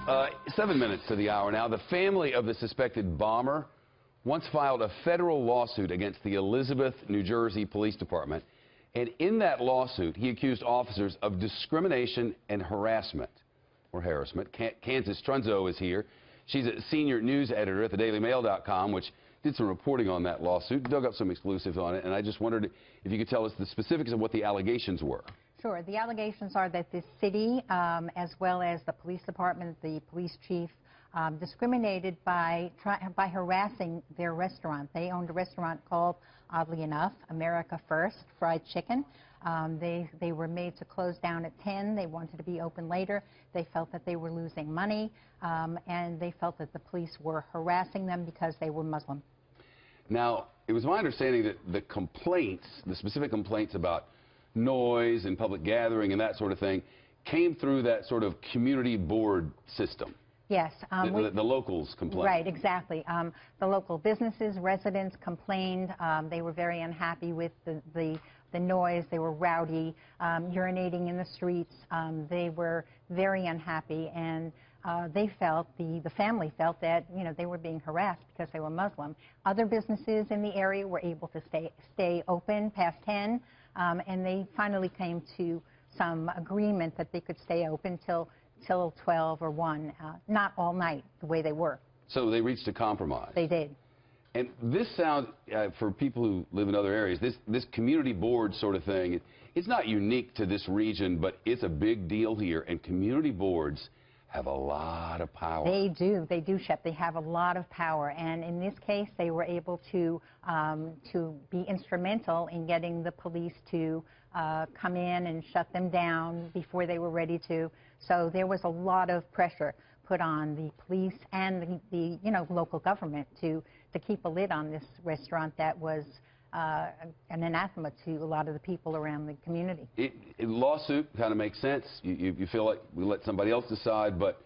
7 minutes to the hour now. The family of the suspected bomber once filed a federal lawsuit against the Elizabeth, New Jersey Police Department. And in that lawsuit, he accused officers of discrimination and harassment. Candace Trunzo is here. She's a senior news editor at thedailymail.com, which did some reporting on that lawsuit, dug up some exclusives on it, and I just wondered if you could tell us the specifics of what the allegations were. Sure. The allegations are that the city, as well as the police department, the police chief, discriminated by harassing their restaurant. They owned a restaurant called, oddly enough, America First Fried Chicken. They were made to close down at 10. They wanted to be open later. They felt that they were losing money, and they felt that the police were harassing them because they were Muslim. Now, it was my understanding that the complaints, the specific complaints about noise and public gathering and that sort of thing, came through that sort of community board system. Yes. The locals complained. Right, exactly. The local businesses, residents complained. They were very unhappy with the noise. They were rowdy, urinating in the streets. They were very unhappy, and they felt, the family felt that, you know, they were being harassed because they were Muslim. Other businesses in the area were able to stay open past 10, and they finally came to some agreement that they could stay open till 12 or 1, not all night the way they were. So they reached a compromise. They did. And this sounds, for people who live in other areas, this community board sort of thing, it's not unique to this region, but it's a big deal here, and community boards have a lot of power. They do, Shep. They have a lot of power, and in this case, they were able to be instrumental in getting the police to come in and shut them down before they were ready to. So there was a lot of pressure put on the police and the local government to keep a lid on this restaurant that was an anathema to a lot of the people around the community. Lawsuit kind of makes sense. You feel like we let somebody else decide, but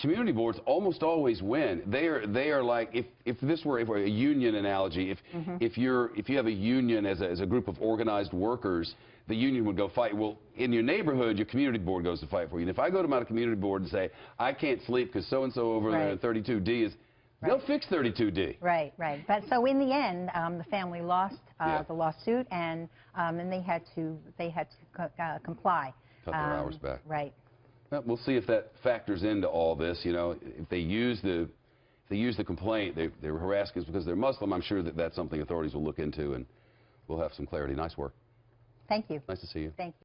community boards almost always win. They are like, if this were a union analogy, if you have a union as a group of organized workers, the union would go fight. Well, in your neighborhood, your community board goes to fight for you. And if I go to my community board and say, I can't sleep because so-and-so over there in 32D is, they'll fix 32D. Right. But so in the end, the family lost the lawsuit, and they had to comply. Cut their hours back. Right. Well, we'll see if that factors into all this. You know, if they use the complaint, they were harassed because they're Muslim. I'm sure that's something authorities will look into, and we'll have some clarity. Nice work. Thank you. Nice to see you. Thank you.